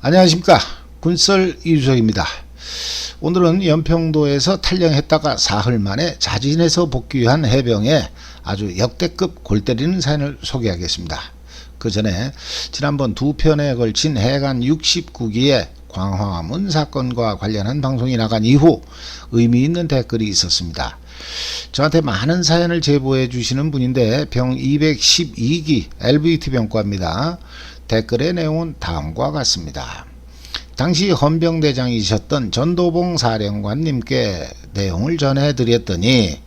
안녕하십니까, 군썰 이주석입니다. 오늘은 연평도에서 탈영했다가 사흘 만에 자진해서 복귀한 해병의 아주 역대급 골 때리는 사연을 소개하겠습니다. 그 전에 지난번 두 편에 걸친 해관 69기의 광화문 사건과 관련한 방송이 나간 이후 의미 있는 댓글이 있었습니다. 저한테 많은 사연을 제보해 주시는 분인데 병 212기 LVT 병과입니다. 댓글의 내용은 다음과 같습니다. 당시 헌병대장이셨던 전도봉 사령관님께 내용을 전해드렸더니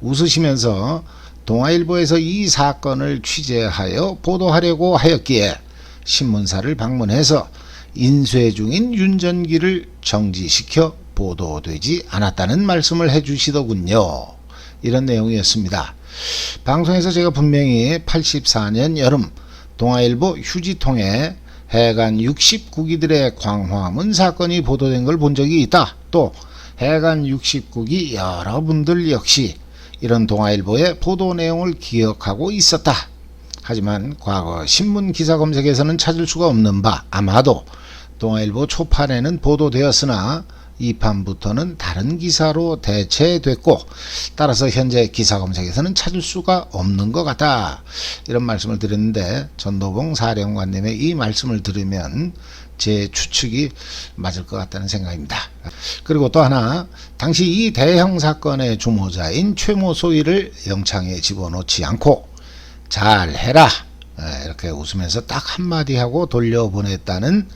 웃으시면서 동아일보에서 이 사건을 취재하여 보도하려고 하였기에 신문사를 방문해서 인쇄 중인 윤전기를 정지시켜 보도되지 않았다는 말씀을 해주시더군요. 이런 내용이었습니다. 방송에서 제가 분명히 84년 여름 동아일보 휴지통에 해관 69기들의 광화문 사건이 보도된 걸 본 적이 있다. 또 해관 69기 여러분들 역시 이런 동아일보의 보도 내용을 기억하고 있었다. 하지만 과거 신문 기사 검색에서는 찾을 수가 없는 바 아마도 동아일보 초판에는 보도되었으나 2판부터는 다른 기사로 대체됐고 따라서 현재 기사 검색에서는 찾을 수가 없는 것 같다. 이런 말씀을 드렸는데 전도봉 사령관님의 이 말씀을 들으면 제 추측이 맞을 것 같다는 생각입니다. 그리고 또 하나, 당시 이 대형 사건의 주모자인 최모 소위를 영창에 집어넣지 않고 잘해라 이렇게 웃으면서 딱 한마디 하고 돌려보냈다는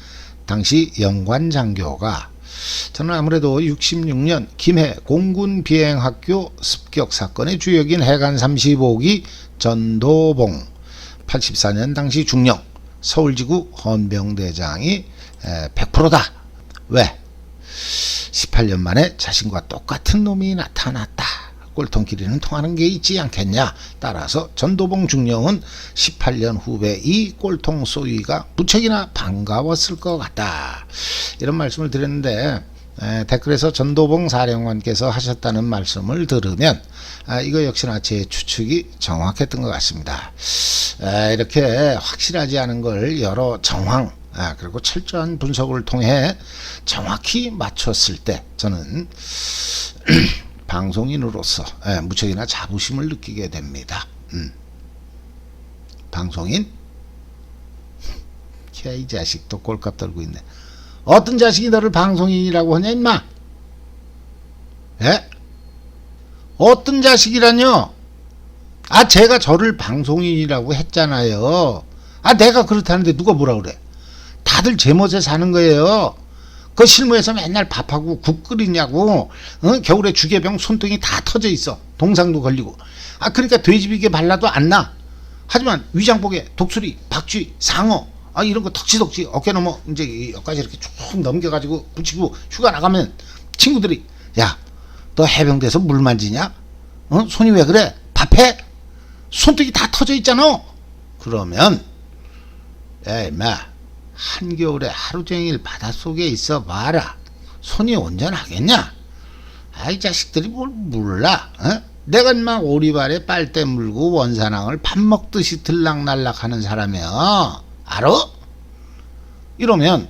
당시 영관장교가 저는 아무래도 66년 김해 공군비행학교 습격 사건의 주역인 해관 35기 전도봉, 84년 당시 중령 서울지구 헌병대장이 100%다. 왜? 18년 만에 자신과 똑같은 놈이 나타났다. 꼴통끼리는 통하는 게 있지 않겠냐. 따라서 전도봉 중령은 18년 후배 이 꼴통 소위가 무척이나 반가웠을 것 같다. 이런 말씀을 드렸는데 댓글에서 전도봉 사령관께서 하셨다는 말씀을 들으면 이거 역시나 제 추측이 정확했던 것 같습니다. 이렇게 확실하지 않은 걸 여러 정황 그리고 철저한 분석을 통해 정확히 맞췄을 때 저는 방송인으로서 무척이나 자부심을 느끼게 됩니다. 방송인? 이 자식 또 꼴값 떨고 있네. 어떤 자식이 너를 방송인이라고 하냐 임마? 예? 어떤 자식이라뇨? 제가 저를 방송인이라고 했잖아요. 내가 그렇다는데 누가 뭐라 그래? 다들 제 멋에 사는 거예요. 그 실무에서 맨날 밥하고 국 끓이냐고. 겨울에 주개병 손등이 다 터져 있어. 동상도 걸리고. 그러니까 돼지비계 발라도 안 나. 하지만 위장복에 독수리, 박쥐, 상어 이런 거 덕지덕지 어깨 넘어 이제 여기까지 이렇게 쭉 넘겨가지고 붙이고 휴가 나가면 친구들이 야, 너 해병대에서 물 만지냐? 손이 왜 그래? 밥해? 손등이 다 터져 있잖아. 그러면 야 임마, 한겨울에 하루 종일 바닷속에 있어 봐라. 손이 온전하겠냐? 이 자식들이 뭘 몰라. 내가 막 오리발에 빨대 물고 원산항을 밥 먹듯이 들락날락 하는 사람이야. 알아? 이러면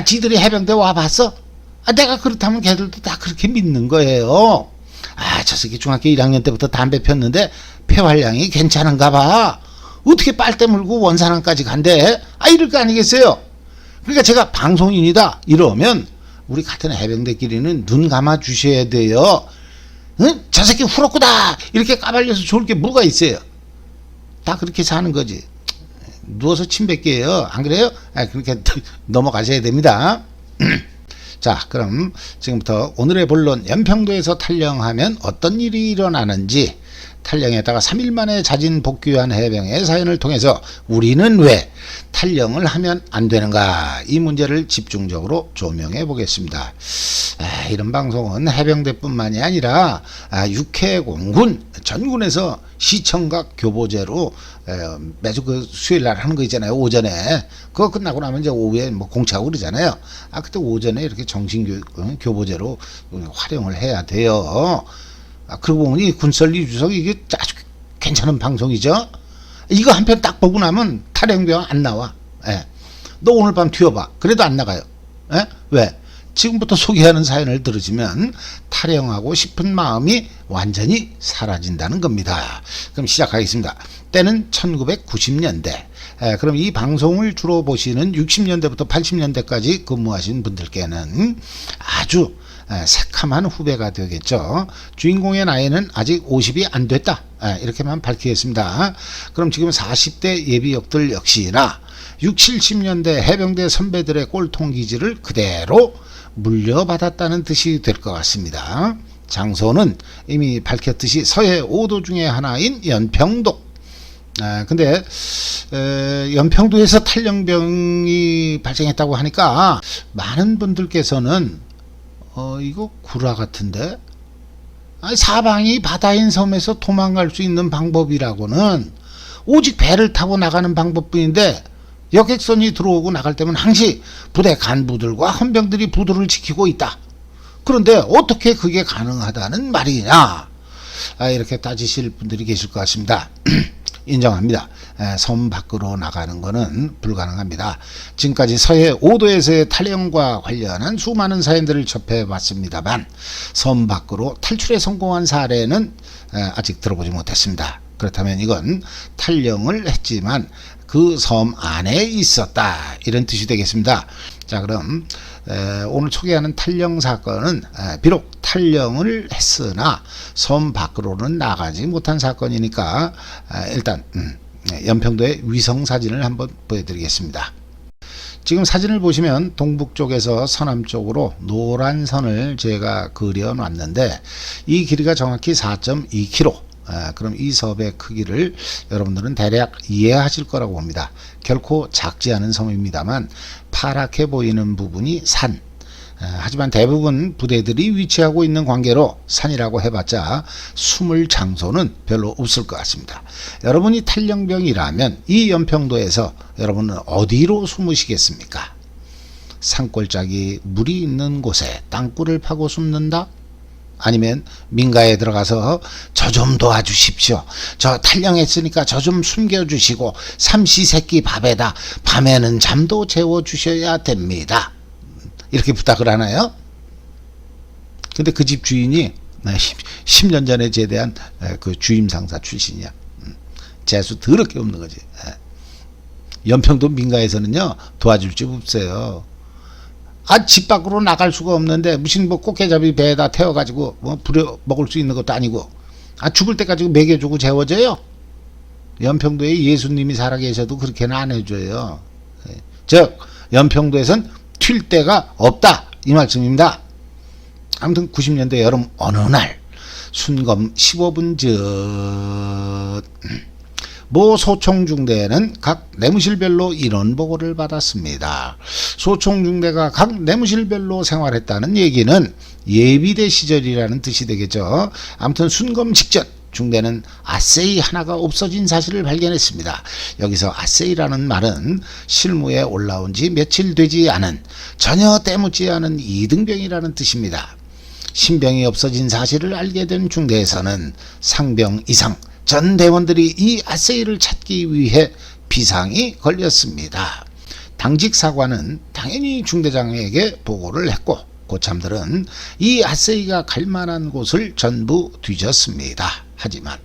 지들이 해병대 와봤어? 내가 그렇다면 걔들도 다 그렇게 믿는 거예요. 저 새끼 중학교 1학년 때부터 담배 폈는데 폐활량이 괜찮은가 봐. 어떻게 빨대 물고 원산항까지 간대? 이럴 거 아니겠어요? 그러니까 제가 방송인이다 이러면 우리 같은 해병대끼리는 눈 감아 주셔야 돼요. 저 새끼 후럽구다 이렇게 까발려서 좋을 게 뭐가 있어요? 다 그렇게 사는 거지. 누워서 침 뱉게요. 안 그래요? 그렇게 넘어가셔야 됩니다. 자, 그럼 지금부터 오늘의 본론, 연평도에서 탈영하면 어떤 일이 일어나는지, 탈영했다가 3일 만에 자진 복귀한 해병의 사연을 통해서 우리는 왜 탈영을 하면 안 되는가, 이 문제를 집중적으로 조명해 보겠습니다. 이런 방송은 해병대뿐만이 아니라 육해공군 전군에서 시청각 교보제로 매주 그 수요일날 하는 거 있잖아요. 오전에 그거 끝나고 나면 이제 오후에 뭐 공차고 그러잖아요. 그때 오전에 이렇게 정신교보제로 활용을 해야 돼요. 그러고 보니 군썰 이주석 이게 아주 괜찮은 방송이죠. 이거 한 편 딱 보고 나면 탈영병 안 나와. 너 오늘 밤 튀어봐. 그래도 안 나가요. 에? 왜? 지금부터 소개하는 사연을 들으시면 탈영하고 싶은 마음이 완전히 사라진다는 겁니다. 그럼 시작하겠습니다. 때는 1990년대. 그럼 이 방송을 주로 보시는 60년대부터 80년대까지 근무하신 분들께는 아주 새카만 후배가 되겠죠. 주인공의 나이는 아직 50이 안 됐다. 이렇게만 밝히겠습니다. 그럼 지금 40대 예비역들 역시나 60, 70년대 해병대 선배들의 꼴통 기질을 그대로 물려받았다는 뜻이 될 것 같습니다. 장소는 이미 밝혔듯이 서해 5도 중에 하나인 연평도. 근데 연평도에서 탈영병이 발생했다고 하니까 많은 분들께서는 이거 구라 같은데, 사방이 바다인 섬에서 도망갈 수 있는 방법이라고는 오직 배를 타고 나가는 방법뿐인데, 여객선이 들어오고 나갈 때면 항시 부대 간부들과 헌병들이 부두를 지키고 있다. 그런데 어떻게 그게 가능하다는 말이냐, 이렇게 따지실 분들이 계실 것 같습니다. 인정합니다. 섬 밖으로 나가는 것은 불가능합니다. 지금까지 서해 5도에서의 탈영과 관련한 수많은 사연들을 접해봤습니다만 섬 밖으로 탈출에 성공한 사례는 아직 들어보지 못했습니다. 그렇다면 이건 탈영을 했지만 그 섬 안에 있었다, 이런 뜻이 되겠습니다. 자, 그럼 오늘 소개하는 탈영 사건은 비록 탈영을 했으나 섬 밖으로는 나가지 못한 사건이니까 일단 연평도의 위성 사진을 한번 보여드리겠습니다. 지금 사진을 보시면 동북 쪽에서 서남 쪽으로 노란 선을 제가 그려 놨는데 이 길이가 정확히 4.2km. 그럼 이 섬의 크기를 여러분들은 대략 이해하실 거라고 봅니다. 결코 작지 않은 섬입니다만 파랗게 보이는 부분이 산. 하지만 대부분 부대들이 위치하고 있는 관계로 산이라고 해봤자 숨을 장소는 별로 없을 것 같습니다. 여러분이 탈영병이라면 이 연평도에서 여러분은 어디로 숨으시겠습니까? 산골짜기 물이 있는 곳에 땅굴을 파고 숨는다? 아니면 민가에 들어가서 저 좀 도와주십시오. 저 탈영했으니까 저 좀 숨겨주시고 삼시세끼 밥에다 밤에는 잠도 재워주셔야 됩니다. 이렇게 부탁을 하나요? 근데 그 집 주인이 10년 전에 제대한 그 주임상사 출신이야. 재수 더럽게 없는 거지. 연평도 민가에서는요, 도와줄 집 없어요. 집 밖으로 나갈 수가 없는데 무슨 뭐 꽃게잡이 배에다 태워가지고 뭐 부려 먹을 수 있는 것도 아니고, 죽을 때까지 먹여주고 재워줘요? 연평도에 예수님이 살아계셔도 그렇게는 안 해줘요. 즉 연평도에선 튈 데가 없다, 이 말씀입니다. 아무튼 90년대 여름 어느 날 순검 15분 전 모 소총중대는 각 내무실별로 인원 보고를 받았습니다. 소총중대가 각 내무실별로 생활했다는 얘기는 예비대 시절이라는 뜻이 되겠죠. 아무튼 순검 직전 중대는 아세이 하나가 없어진 사실을 발견했습니다. 여기서 아세이라는 말은 실무에 올라온 지 며칠 되지 않은, 전혀 때묻지 않은 이등병이라는 뜻입니다. 신병이 없어진 사실을 알게 된 중대에서는 상병 이상 전 대원들이 이 아세이를 찾기 위해 비상이 걸렸습니다. 당직 사관은 당연히 중대장에게 보고를 했고 고참들은 이 아세이가 갈 만한 곳을 전부 뒤졌습니다. 하지만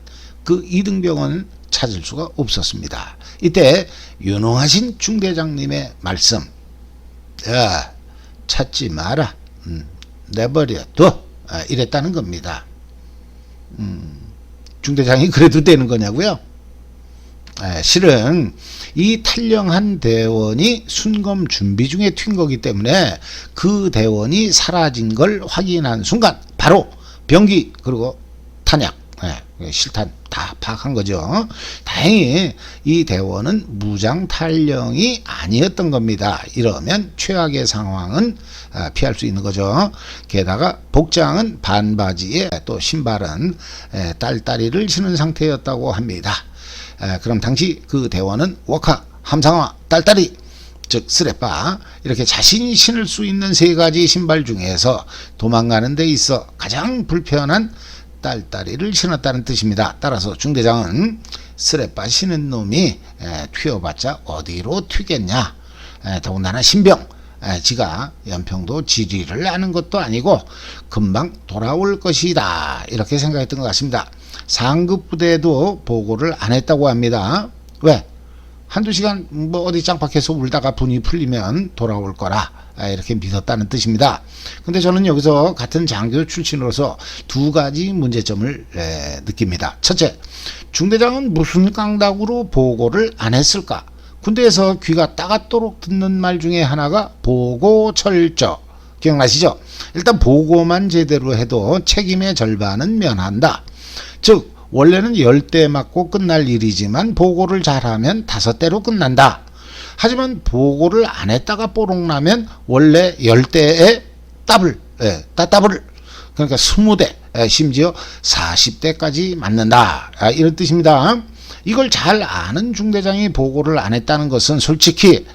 그 이등병은 찾을 수가 없었습니다. 이때 유능하신 중대장님의 말씀, 야, 찾지 마라, 내버려둬, 이랬다는 겁니다. 중대장이 그래도 되는 거냐고요? 실은 이 탈영한 대원이 순검 준비 중에 튄 거기 때문에 그 대원이 사라진 걸 확인한 순간 바로 병기 그리고 탄약, 실탄 다 파악한 거죠. 다행히 이 대원은 무장 탈영이 아니었던 겁니다. 이러면 최악의 상황은 피할 수 있는 거죠. 게다가 복장은 반바지에 또 신발은 딸다리를 신은 상태였다고 합니다. 그럼 당시 그 대원은 워카, 함상화, 딸다리, 즉 스레빠, 이렇게 자신이 신을 수 있는 세 가지 신발 중에서 도망가는 데 있어 가장 불편한 딸다리를 신었다는 뜻입니다. 따라서 중대장은 스레빠 신은 놈이 튀어봤자 어디로 튀겠냐, 더군다나 신병, 지가 연평도 지리를 아는 것도 아니고 금방 돌아올 것이다, 이렇게 생각했던 것 같습니다. 상급 부대도 보고를 안 했다고 합니다. 왜? 한두 시간 뭐 어디 짱박해서 울다가 분이 풀리면 돌아올 거라, 이렇게 믿었다는 뜻입니다. 근데 저는 여기서 같은 장교 출신으로서 두 가지 문제점을 느낍니다. 첫째, 중대장은 무슨 깡닥으로 보고를 안 했을까? 군대에서 귀가 따갑도록 듣는 말 중에 하나가 보고철저, 기억나시죠? 일단 보고만 제대로 해도 책임의 절반은 면한다. 즉 원래는 10대 맞고 끝날 일이지만 보고를 잘하면 5대로 끝난다. 하지만 보고를 안 했다가 뽀록나면 원래 10대에 더블, 그러니까 20대, 심지어 40대까지 맞는다, 이런 뜻입니다. 이걸 잘 아는 중대장이 보고를 안 했다는 것은 솔직히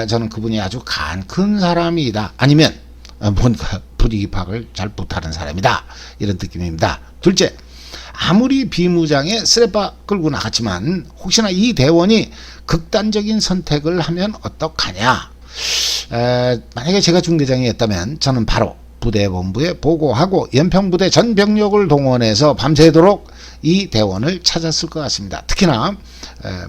저는 그분이 아주 간 큰 사람이다, 아니면 뭔가 분위기 파악을 잘 못하는 사람이다, 이런 느낌입니다. 둘째, 아무리 비무장에 쓰레빠 끌고 나갔지만 혹시나 이 대원이 극단적인 선택을 하면 어떡하냐. 만약에 제가 중대장이었다면 저는 바로 부대본부에 보고하고 연평부대 전 병력을 동원해서 밤새도록 이 대원을 찾았을 것 같습니다. 특히나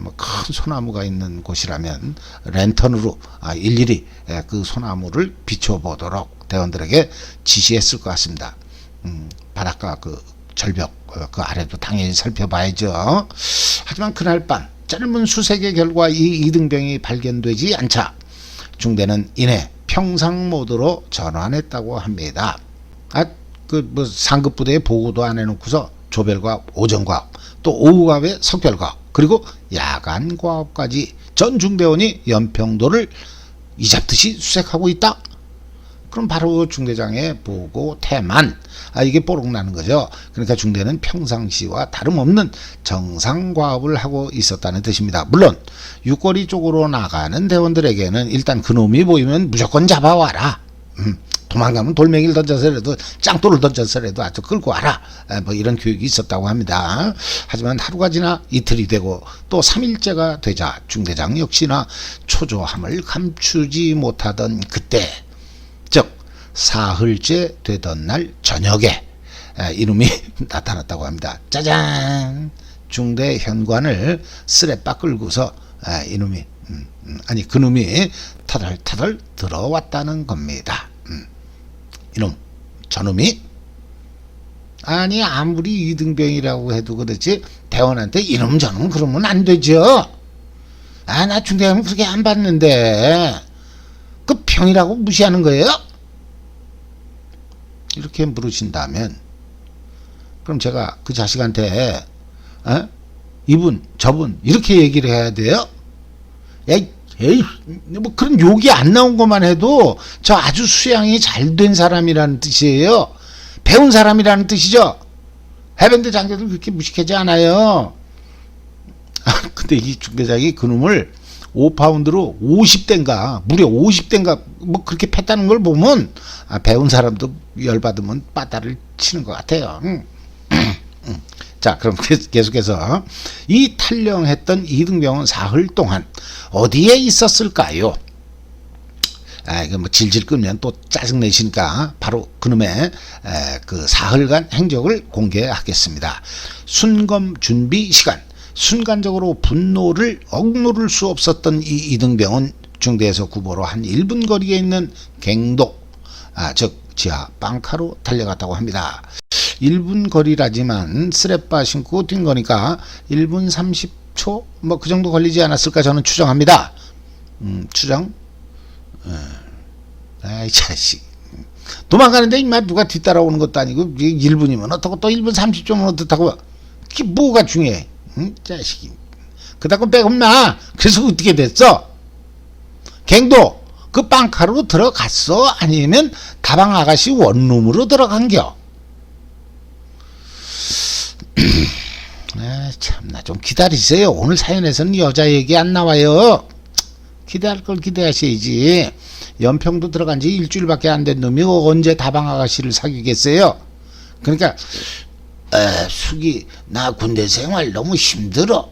뭐 큰 소나무가 있는 곳이라면 랜턴으로 일일이 그 소나무를 비춰보도록 대원들에게 지시했을 것 같습니다. 바닷가 그 절벽 그 아래도 당연히 살펴봐야죠. 하지만 그날 밤 짧은 수색의 결과 이 이등병이 발견되지 않자 중대는 이내 평상 모드로 전환했다고 합니다. 뭐 상급 부대에 보고도 안 해놓고서 조별과업, 오전과업, 또 오후과업에 석별과업, 그리고 야간과업까지 전 중대원이 연평도를 이잡듯이 수색하고 있다. 그럼 바로 중대장의 보고 태만, 이게 뽀록나는 거죠. 그러니까 중대는 평상시와 다름없는 정상과업을 하고 있었다는 뜻입니다. 물론 육거리 쪽으로 나가는 대원들에게는 일단 그놈이 보이면 무조건 잡아와라. 도망가면 돌멩이를 던져서라도 짱돌을 던져서라도 아주 끌고 와라, 뭐 이런 교육이 있었다고 합니다. 하지만 하루가 지나 이틀이 되고 또 3일째가 되자 중대장 역시나 초조함을 감추지 못하던 그때, 즉 사흘째 되던 날 저녁에 이놈이 나타났다고 합니다. 짜잔! 중대 현관을 쓰레빠 끌고서 이놈이 그놈이 타덜타덜 들어왔다는 겁니다. 이놈, 저놈이? 아니 아무리 이등병이라고 해도 그렇지 대원한테 이놈 저놈 그러면 안 되죠. 나 중대장은 그렇게 안 봤는데 그 병이라고 무시하는 거예요? 이렇게 물으신다면 그럼 제가 그 자식한테 이분 저분 이렇게 얘기를 해야 돼요? 에이, 뭐 그런 욕이 안 나온 것만 해도 저 아주 수양이 잘 된 사람이라는 뜻이에요. 배운 사람이라는 뜻이죠. 해병대 장교들 그렇게 무식하지 않아요. 근데 이 중대장이 그놈을 5파운드로 50대인가 무려 50대인가 뭐 그렇게 팼다는 걸 보면 배운 사람도 열받으면 빠따를 치는 것 같아요. 자, 그럼 계속해서 이 탈령했던 이등병은 사흘 동안 어디에 있었을까요? 뭐 질질 끌면 또 짜증내시니까 바로 그놈의 그 사흘간 행적을 공개하겠습니다. 순검 준비 시간, 순간적으로 분노를 억누를 수 없었던 이 이등병은 중대에서 구보로 한 1분 거리에 있는 갱도, 즉 지하 빵카로 달려갔다고 합니다. 1분 거리라지만 쓰레빠 신고 뛴 거니까 1분 30초 뭐 그 정도 걸리지 않았을까 저는 추정합니다. 추정? 아이 자식, 도망가는데 임마 누가 뒤따라오는 것도 아니고 1분이면 어떻고 또 1분 30초면 어떻다고. 그게 뭐가 중요해? 자식이 그다고 빼고나. 그래서 어떻게 됐어? 갱도 그 빵카로 들어갔어? 아니면 다방 아가씨 원룸으로 들어간겨? 참나 좀 기다리세요. 오늘 사연에서는 여자 얘기 안 나와요. 기대할 걸 기대하셔야지. 연평도 들어간 지 일주일밖에 안 된 놈이 언제 다방 아가씨를 사귀겠어요? 그러니까 숙이 나 군대 생활 너무 힘들어.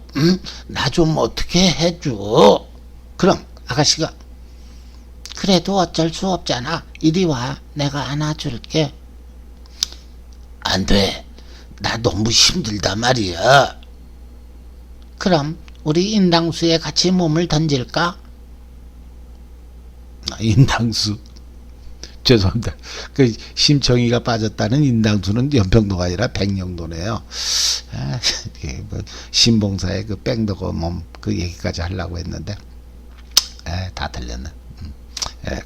나 좀 어떻게 해줘. 그럼 아가씨가 그래도 어쩔 수 없잖아. 이리 와. 내가 안아줄게. 안 돼. 나 너무 힘들단 말이야. 그럼 우리 인당수에 같이 몸을 던질까? 인당수. 죄송합니다. 그 심청이가 빠졌다는 인당수는 연평도가 아니라 백령도네요. 뭐 신봉사의 그 백덕어 몸 그 얘기까지 하려고 했는데 다 들렸네.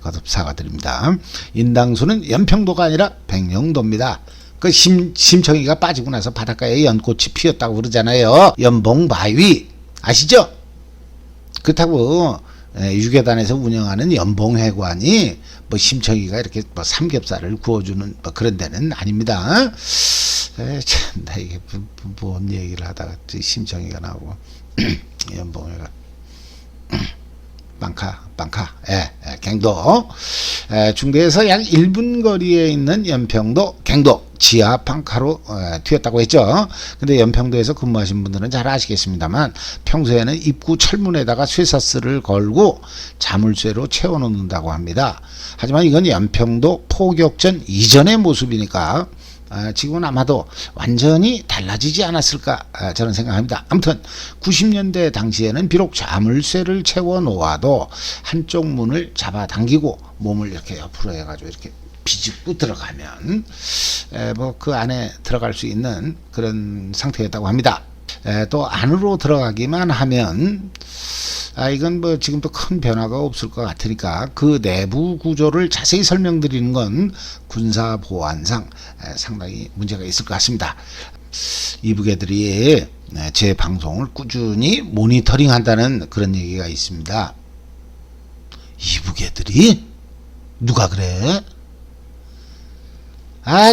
거듭 사과드립니다. 인당수는 연평도가 아니라 백령도입니다. 그 심청이가 빠지고 나서 바닷가에 연꽃이 피었다고 그러잖아요. 연봉바위 아시죠? 그렇다고 유계단에서 운영하는 연봉회관이 뭐 심청이가 이렇게 뭐 삼겹살을 구워주는 뭐 그런 데는 아닙니다. 참, 나 이게 뭔 얘기를 하다가 심청이가 나오고 연봉회관 빵카, 갱도. 중대에서 약 1분 거리에 있는 연평도, 갱도 지하 빵카로 튀었다고 했죠. 근데 연평도에서 근무하신 분들은 잘 아시겠습니다만 평소에는 입구 철문에다가 쇠사슬을 걸고 자물쇠로 채워놓는다고 합니다. 하지만 이건 연평도 포격전 이전의 모습이니까 지금은 아마도 완전히 달라지지 않았을까 저는 생각합니다. 아무튼 90년대 당시에는 비록 자물쇠를 채워 놓아도 한쪽 문을 잡아당기고 몸을 이렇게 옆으로 해가지고 이렇게 비집고 들어가면 뭐 그 안에 들어갈 수 있는 그런 상태였다고 합니다. 또 안으로 들어가기만 하면 이건 뭐 지금도 큰 변화가 없을 것 같으니까 그 내부 구조를 자세히 설명드리는 건 군사 보안상 상당히 문제가 있을 것 같습니다. 이북애들이 제 방송을 꾸준히 모니터링 한다는 그런 얘기가 있습니다. 이북애들이? 누가 그래?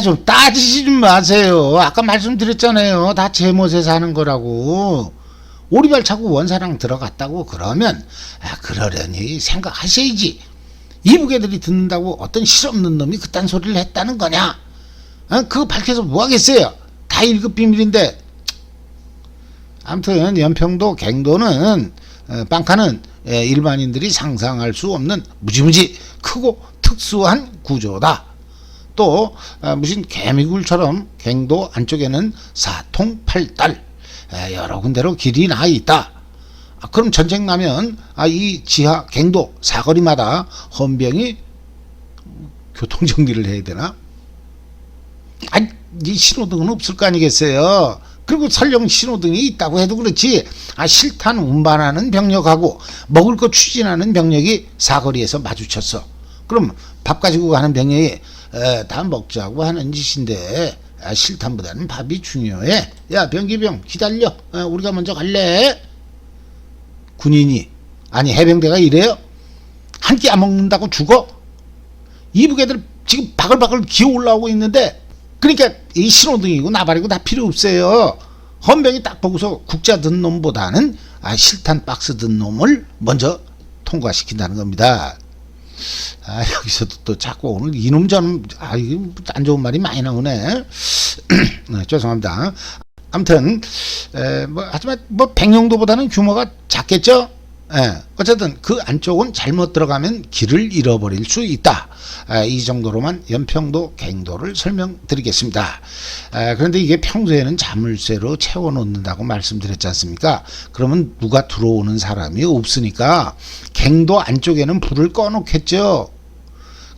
좀 따지지 좀 마세요. 아까 말씀드렸잖아요. 다 제멋에서 하는 거라고. 오리발 차고 원사랑 들어갔다고 그러면 그러려니 생각하셔야지. 이북애들이 듣는다고 어떤 실없는 놈이 그딴 소리를 했다는 거냐? 그거 밝혀서 뭐 하겠어요? 다 1급 비밀인데. 아무튼 연평도 갱도는 빵카는 일반인들이 상상할 수 없는 무지무지 크고 특수한 구조다. 또 무슨 개미굴처럼 갱도 안쪽에는 사통팔달 여러 군데로 길이 나 있다. 그럼 전쟁 나면 이 지하 갱도 사거리마다 헌병이 교통정리를 해야 되나? 이 신호등은 없을 거 아니겠어요. 그리고 설령 신호등이 있다고 해도 그렇지 실탄 운반하는 병력하고 먹을 거 추진하는 병력이 사거리에서 마주쳤어. 그럼 밥 가지고 가는 병력이 다 먹자고 하는 짓인데 실탄보다는 밥이 중요해. 야 병기병 기다려. 우리가 먼저 갈래? 군인이 아니 해병대가 이래요? 한 끼 안 먹는다고 죽어? 이북애들 지금 바글바글 기어 올라오고 있는데 그러니까 이 신호등이고 나발이고 다 필요 없어요. 헌병이 딱 보고서 국자 든 놈보다는 실탄 박스 든 놈을 먼저 통과시킨다는 겁니다. 여기서도 또 자꾸 오늘 이놈 저놈 이게 안 좋은 말이 많이 나오네. 죄송합니다. 아무튼 하지만 백령도보다는 규모가 작겠죠. 어쨌든 그 안쪽은 잘못 들어가면 길을 잃어버릴 수 있다. 이 정도로만 연평도 갱도를 설명드리겠습니다. 그런데 이게 평소에는 자물쇠로 채워놓는다고 말씀드렸지 않습니까? 그러면 누가 들어오는 사람이 없으니까 갱도 안쪽에는 불을 꺼놓겠죠.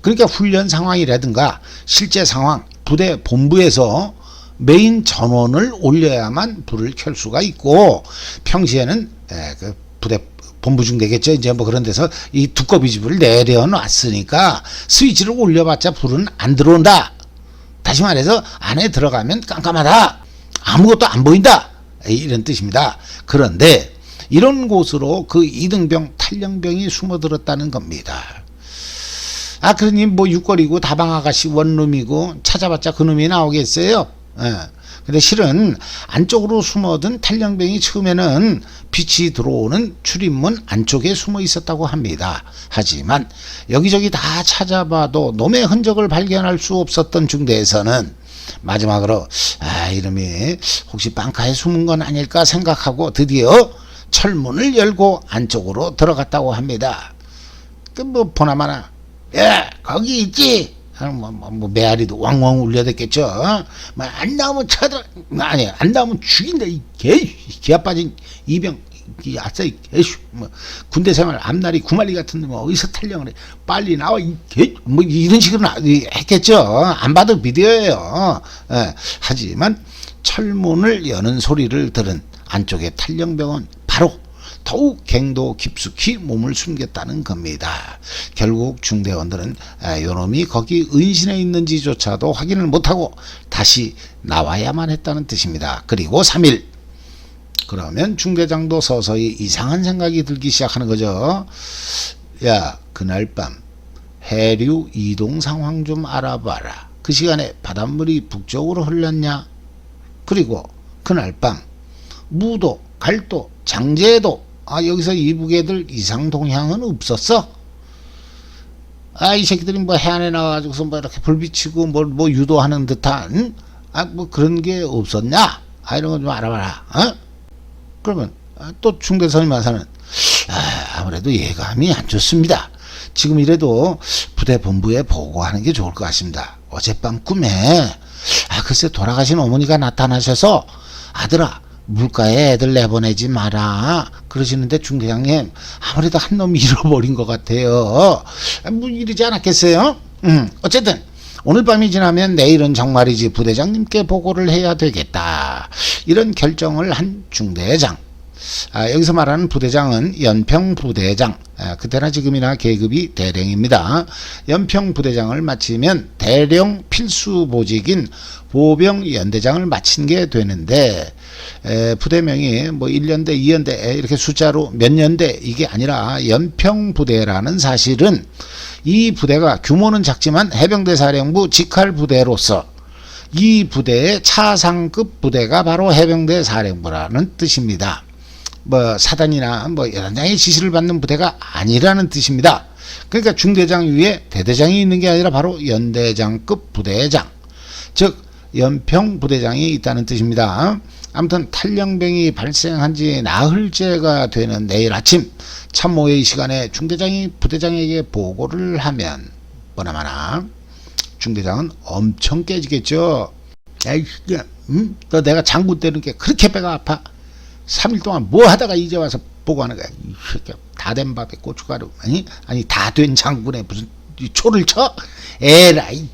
그러니까 훈련 상황이라든가 실제 상황, 부대 본부에서 메인 전원을 올려야만 불을 켤 수가 있고 평시에는 그 부대 본부 중 되겠죠. 이제 뭐 그런 데서 이 두꺼비 집을 내려놨으니까 스위치를 올려봤자 불은 안 들어온다. 다시 말해서 안에 들어가면 깜깜하다. 아무것도 안 보인다. 이런 뜻입니다. 그런데 이런 곳으로 그 이등병 탈영병이 숨어들었다는 겁니다. 그러니 뭐 육거리고 다방아가씨 원룸이고 찾아봤자 그놈이 나오겠어요. 근데 실은 안쪽으로 숨어든 탈영병이 처음에는 빛이 들어오는 출입문 안쪽에 숨어 있었다고 합니다. 하지만 여기저기 다 찾아봐도 놈의 흔적을 발견할 수 없었던 중대에서는 마지막으로 이놈이 혹시 빵카에 숨은 건 아닐까 생각하고 드디어 철문을 열고 안쪽으로 들어갔다고 합니다. 그 뭐 보나마나 야, 거기 있지? 뭐 메아리도 왕왕 울려댔겠죠. 안 나오면 쳐들어. 아니, 안 나오면 죽인다. 이 기아 빠진 이병. 이 아싸, 이 개슈. 군대 생활 앞날이 구말리 같은데 어디서 탈령을 해. 빨리 나와, 이 개. 이런 식으로 했겠죠. 안 봐도 비디오예요. 예. 하지만 철문을 여는 소리를 들은 안쪽의 탈령병은 바로 더욱 갱도 깊숙이 몸을 숨겼다는 겁니다. 결국 중대원들은 요놈이 거기 은신해 있는지조차도 확인을 못하고 다시 나와야만 했다는 뜻입니다. 그리고 3일. 그러면 중대장도 서서히 이상한 생각이 들기 시작하는 거죠. 야, 그날 밤 해류 이동 상황 좀 알아봐라. 그 시간에 바닷물이 북쪽으로 흘렀냐? 그리고 그날 밤 무도, 갈도, 장제도 여기서 이북애들 이상 동향은 없었어? 이 새끼들이 뭐 해안에 나와가지고서 뭐 이렇게 불 비치고 뭐 유도하는 듯한 뭐 그런 게 없었냐? 이런 거 좀 알아봐라. 그러면 또 중대선임마사는 아무래도 예감이 안 좋습니다. 지금 이래도 부대 본부에 보고하는 게 좋을 것 같습니다. 어젯밤 꿈에 글쎄 돌아가신 어머니가 나타나셔서 아들아 물가에 애들 내보내지 마라 그러시는데 중대장님 아무래도 한 놈이 잃어버린 것 같아요. 뭐 이러지 않았겠어요? 어쨌든 오늘 밤이 지나면 내일은 정말이지 부대장님께 보고를 해야 되겠다. 이런 결정을 한 중대장. 여기서 말하는 부대장은 연평부대장. 그때나 지금이나 계급이 대령입니다. 연평부대장을 마치면 대령 필수 보직인 보병연대장을 마친 게 되는데 부대명이 뭐 1년대, 2연대 이렇게 숫자로 몇 년대 이게 아니라 연평부대라는 사실은 이 부대가 규모는 작지만 해병대 사령부 직할 부대로서 이 부대의 차상급 부대가 바로 해병대 사령부라는 뜻입니다. 뭐 사단이나 뭐 연장의 지시를 받는 부대가 아니라는 뜻입니다. 그러니까 중대장 위에 대대장이 있는 게 아니라 바로 연대장급 부대장, 즉 연평부대장이 있다는 뜻입니다. 아무튼 탈령병이 발생한 지 나흘째가 되는 내일 아침 참모회의 시간에 중대장이 부대장에게 보고를 하면 보나마나 중대장은 엄청 깨지겠죠. 에이, 너 내가 장군 때는 게 그렇게 배가 아파? 3일 동안 뭐 하다가 이제 와서 보고하는 거야. 이 새끼야, 다 된 밥에 고춧가루. 아니 다 된 장군에 무슨 초를 쳐? 에라이,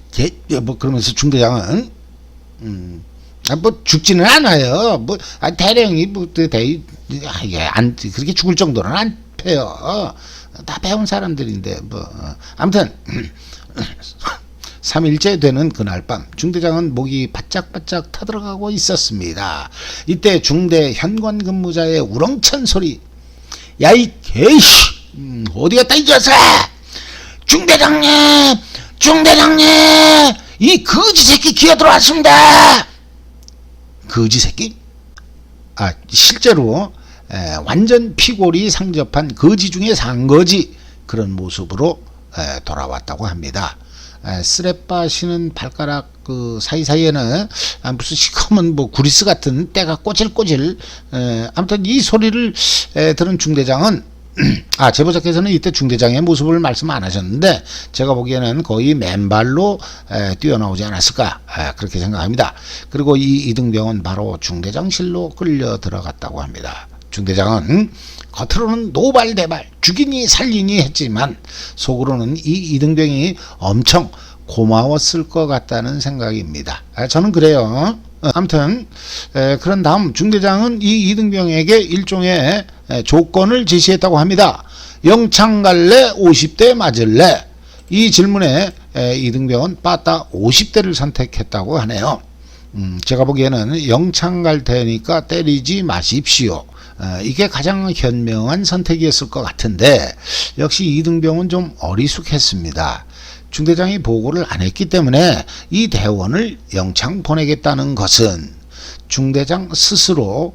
뭐 그러면서 중대장은 뭐 죽지는 않아요. 뭐 대령이 안 그렇게 죽을 정도는 안 패요. 다 배운 사람들인데 뭐 아무튼 3일째 되는 그날 밤 중대장은 목이 바짝바짝 타들어가고 있었습니다. 이때 중대 현관 근무자의 우렁찬 소리. 야 이 개씨, 어디 갔다 이제 왔어? 중대장님, 이 거지 새끼 기어 들어왔습니다. 거지 새끼? 실제로 완전 피골이 상접한 거지 중에 상거지 그런 모습으로 돌아왔다고 합니다. 쓰레빠시는 발가락 그 사이사이에는 무슨 시커먼 뭐 구리스 같은 때가 꼬질꼬질. 아무튼 이 소리를 들은 중대장은 제보자께서는 이때 중대장의 모습을 말씀 안 하셨는데 제가 보기에는 거의 맨발로 뛰어나오지 않았을까 그렇게 생각합니다. 그리고 이 이등병은 바로 중대장실로 끌려 들어갔다고 합니다. 중대장은 겉으로는 노발대발 죽이니 살리니 했지만 속으로는 이 이등병이 엄청 고마웠을 것 같다는 생각입니다. 저는 그래요. 아무튼 그런 다음 중대장은 이 이등병에게 일종의 조건을 제시했다고 합니다. 영창 갈래 50대 맞을래? 이 질문에 이등병은 빠따 50대를 선택했다고 하네요. 제가 보기에는 영창 갈 테니까 때리지 마십시오. 이게 가장 현명한 선택이었을 것 같은데 역시 이등병은 좀 어리숙했습니다. 중대장이 보고를 안 했기 때문에 이 대원을 영창 보내겠다는 것은 중대장 스스로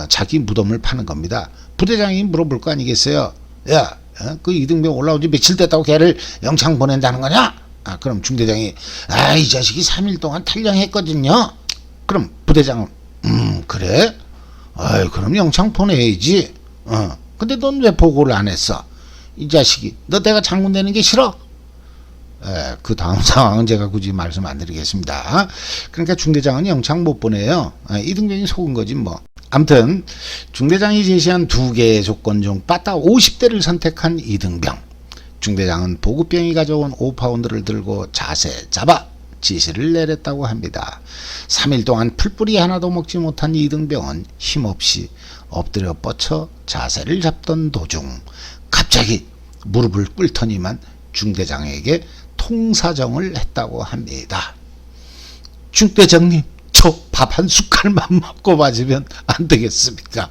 자기 무덤을 파는 겁니다. 부대장이 물어볼 거 아니겠어요? 야, 그 이등병 올라온 지 며칠 됐다고 걔를 영창 보낸다는 거냐? 그럼 중대장이 이 자식이 3일 동안 탈령했거든요. 그럼 부대장은 그래? 그럼 영창 보내야지. 근데 넌 왜 보고를 안 했어? 이 자식이 너 내가 장군 되는 게 싫어? 그 다음 상황은 제가 굳이 말씀 안 드리겠습니다. 그러니까 중대장은 영창 못 보내요. 이등병이 속은 거지 뭐. 아무튼 중대장이 제시한 두 개의 조건 중 빠따 50대를 선택한 이등병. 중대장은 보급병이 가져온 5파운드를 들고 자세 잡아 지시를 내렸다고 합니다. 3일 동안 풀뿌리 하나도 먹지 못한 이등병은 힘없이 엎드려 뻗쳐 자세를 잡던 도중 갑자기 무릎을 꿇더니만 중대장에게 통사정을 했다고 합니다. 중대장님, 저 밥 한 숟갈만 먹고 맞으면 안 되겠습니까?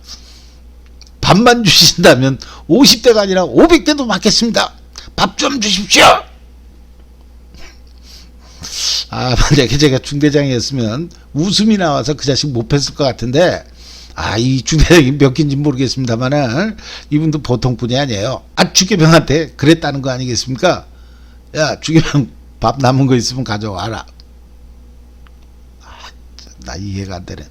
밥만 주신다면 50대가 아니라 500대도 맞겠습니다. 밥 좀 주십시오. 만약에 제가 중대장이었으면 웃음이 나와서 그 자식 못 팼을 것 같은데, 이 중대장이 몇 개인지 모르겠습니다만은 이분도 보통 분이 아니에요. 주계병한테 그랬다는 거 아니겠습니까? 야, 주계병 밥 남은 거 있으면 가져와라. 나 이해가 안 되네.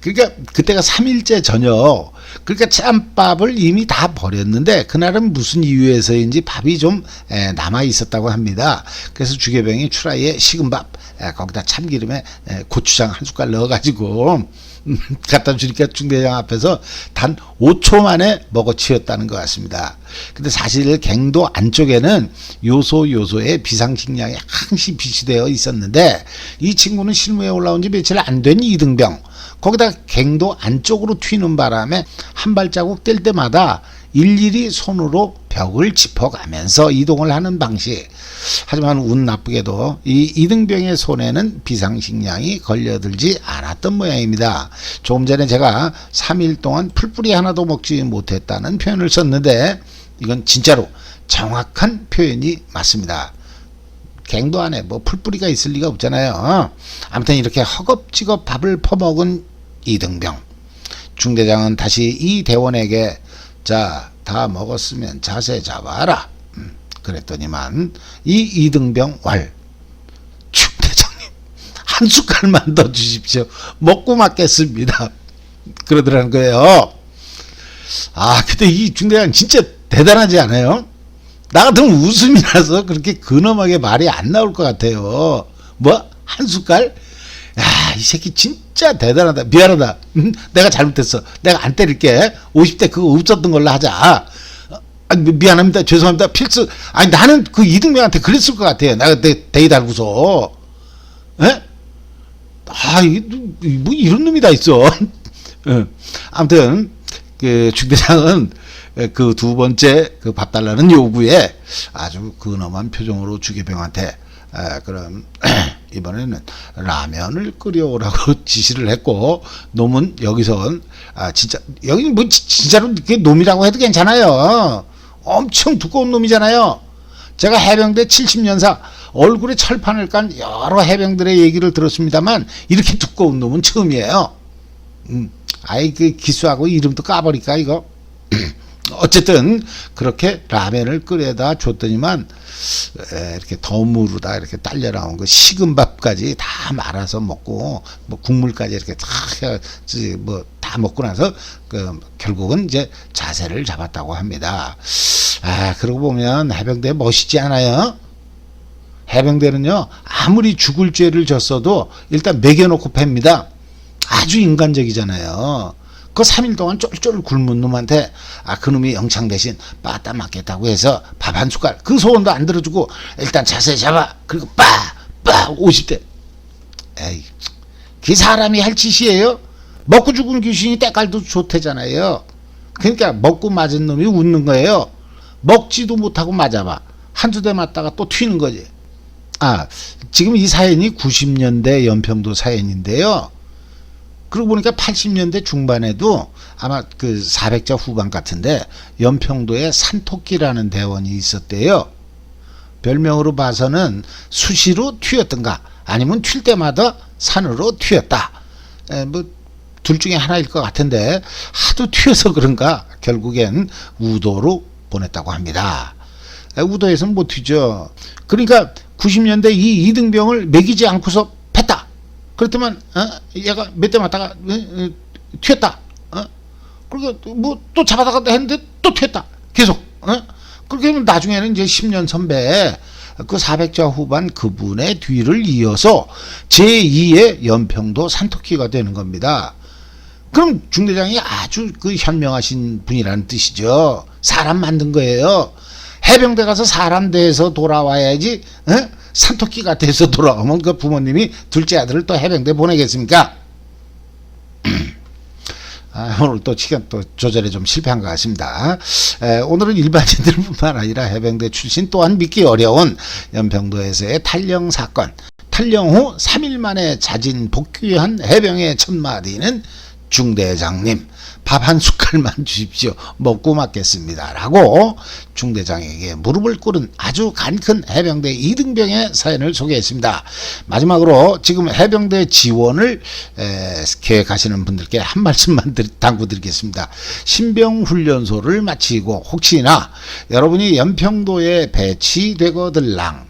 그러니까 그때가 3일째 저녁, 그러니까 짬밥을 이미 다 버렸는데 그날은 무슨 이유에서인지 밥이 좀 남아 있었다고 합니다. 그래서 주계병이 추라이에 식은 밥 거기다 참기름에 고추장 한 숟갈 넣어가지고 갖다 주니까 중대장 앞에서 단 5초 만에 먹어치웠다는 것 같습니다. 근데 사실 갱도 안쪽에는 요소의 비상식량이 항시 비치되어 있었는데 이 친구는 실무에 올라온 지 며칠 안 된 이등병, 거기다 갱도 안쪽으로 튀는 바람에 한 발자국 뗄 때마다 일일이 손으로 벽을 짚어가면서 이동을 하는 방식. 하지만 운 나쁘게도 이 이등병의 손에는 비상식량이 걸려들지 않았던 모양입니다. 조금 전에 제가 3일 동안 풀뿌리 하나도 먹지 못했다는 표현을 썼는데 이건 진짜로 정확한 표현이 맞습니다. 갱도 안에 뭐 풀뿌리가 있을 리가 없잖아요. 아무튼 이렇게 허겁지겁 밥을 퍼먹은 이등병. 중대장은 다시 이 대원에게 자, 다 먹었으면 자세 잡아라. 그랬더니만 이 이등병 왈, 중대장님 한 숟갈만 더 주십시오. 먹고 맞겠습니다. 그러더라는 거예요. 근데 이 중대장 진짜 대단하지 않아요? 나 같으면 웃음이 나서 그렇게 근엄하게 말이 안 나올 것 같아요. 뭐? 한 숟갈? 야, 이 새끼 진짜 대단하다. 미안하다. 내가 잘못했어. 내가 안 때릴게. 50대 그거 없었던 걸로 하자. 미안합니다. 죄송합니다. 필수. 나는 그 이등병한테 그랬을 것 같아요. 내가 그때 대이 달고서. 에? 뭐 이런 놈이 다 있어. 아무튼 그 중대장은 그 두 번째 그 밥 달라는 요구에 아주 근엄한 표정으로 주계병한테 그럼 이번에는 라면을 끓여오라고 지시를 했고, 놈은 여기선 진짜 여기 뭐 진짜로 이렇게 놈이라고 해도 괜찮아요. 엄청 두꺼운 놈이잖아요. 제가 해병대 70년사 얼굴에 철판을 깐 여러 해병들의 얘기를 들었습니다만 이렇게 두꺼운 놈은 처음이에요. 그 기수하고 이름도 까버릴까 이거. 어쨌든 그렇게 라면을 끓여다 줬더니만 이렇게 덤으로다 이렇게 딸려 나온 그 식은 밥까지 다 말아서 먹고 뭐 국물까지 이렇게 다 먹고 나서 결국은 이제 자세를 잡았다고 합니다. 그러고 보면 해병대 멋있지 않아요? 해병대는요 아무리 죽을 죄를 졌어도 일단 먹여놓고 팹니다. 아주 인간적이잖아요. 그 3일 동안 쫄쫄 굶은 놈한테 그놈이 영창 대신 빠따 맞겠다고 해서 밥 한 숟갈 그 소원도 안 들어주고 일단 자세 잡아 그리고 빠 50대. 에이, 그 사람이 할 짓이에요? 먹고 죽은 귀신이 때깔도 좋대잖아요. 그러니까 먹고 맞은 놈이 웃는 거예요. 먹지도 못하고 맞아봐 한두 대 맞다가 또 튀는 거지. 지금 이 사연이 90년대 연평도 사연인데요. 그러고 보니까 80년대 중반에도 아마 그 400자 후반 같은데 연평도에 산토끼라는 대원이 있었대요. 별명으로 봐서는 수시로 튀었던가 아니면 튈 때마다 산으로 튀었다. 뭐 둘 중에 하나일 것 같은데 하도 튀어서 그런가 결국엔 우도로 보냈다고 합니다. 우도에서는 못 튀죠. 그러니까 90년대 이 이등병을 먹이지 않고서 팼다. 그렇다면 얘가 몇 대 맞다가 튀었다. 그리고 뭐 또 잡아다가 했는데 또 튀었다. 계속. 그렇게 하면 나중에는 이제 10년 선배 그 400자 후반 그분의 뒤를 이어서 제2의 연평도 산토끼가 되는 겁니다. 그럼 중대장이 아주 그 현명하신 분이라는 뜻이죠. 사람 만든 거예요. 해병대 가서 사람 돼서 돌아와야지, 산토끼가 돼서 돌아오면 그 부모님이 둘째 아들을 또 해병대 보내겠습니까? 오늘 또 시간 또 조절에 좀 실패한 것 같습니다. 오늘은 일반인들뿐만 아니라 해병대 출신 또한 믿기 어려운 연평도에서의 탈영 사건. 탈영 후 3일 만에 자진 복귀한 해병의 첫 마디는 중대장님 밥 한 숟갈만 주십시오. 먹고 맞겠습니다. 라고 중대장에게 무릎을 꿇은 아주 간큰 해병대 2등병의 사연을 소개했습니다. 마지막으로 지금 해병대 지원을 계획하시는 분들께 한 말씀만 당부드리겠습니다. 신병훈련소를 마치고 혹시나 여러분이 연평도에 배치되거들랑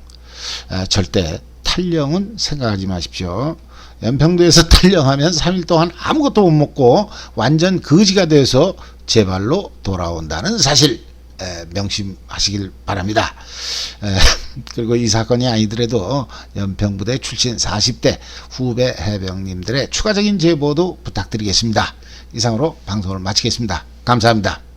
절대 탈영은 생각하지 마십시오. 연평도에서 탈영하면 3일 동안 아무것도 못 먹고 완전 거지가 돼서 제 발로 돌아온다는 사실 명심하시길 바랍니다. 그리고 이 사건이 아니더라도 연평부대 출신 40대 후배 해병님들의 추가적인 제보도 부탁드리겠습니다. 이상으로 방송을 마치겠습니다. 감사합니다.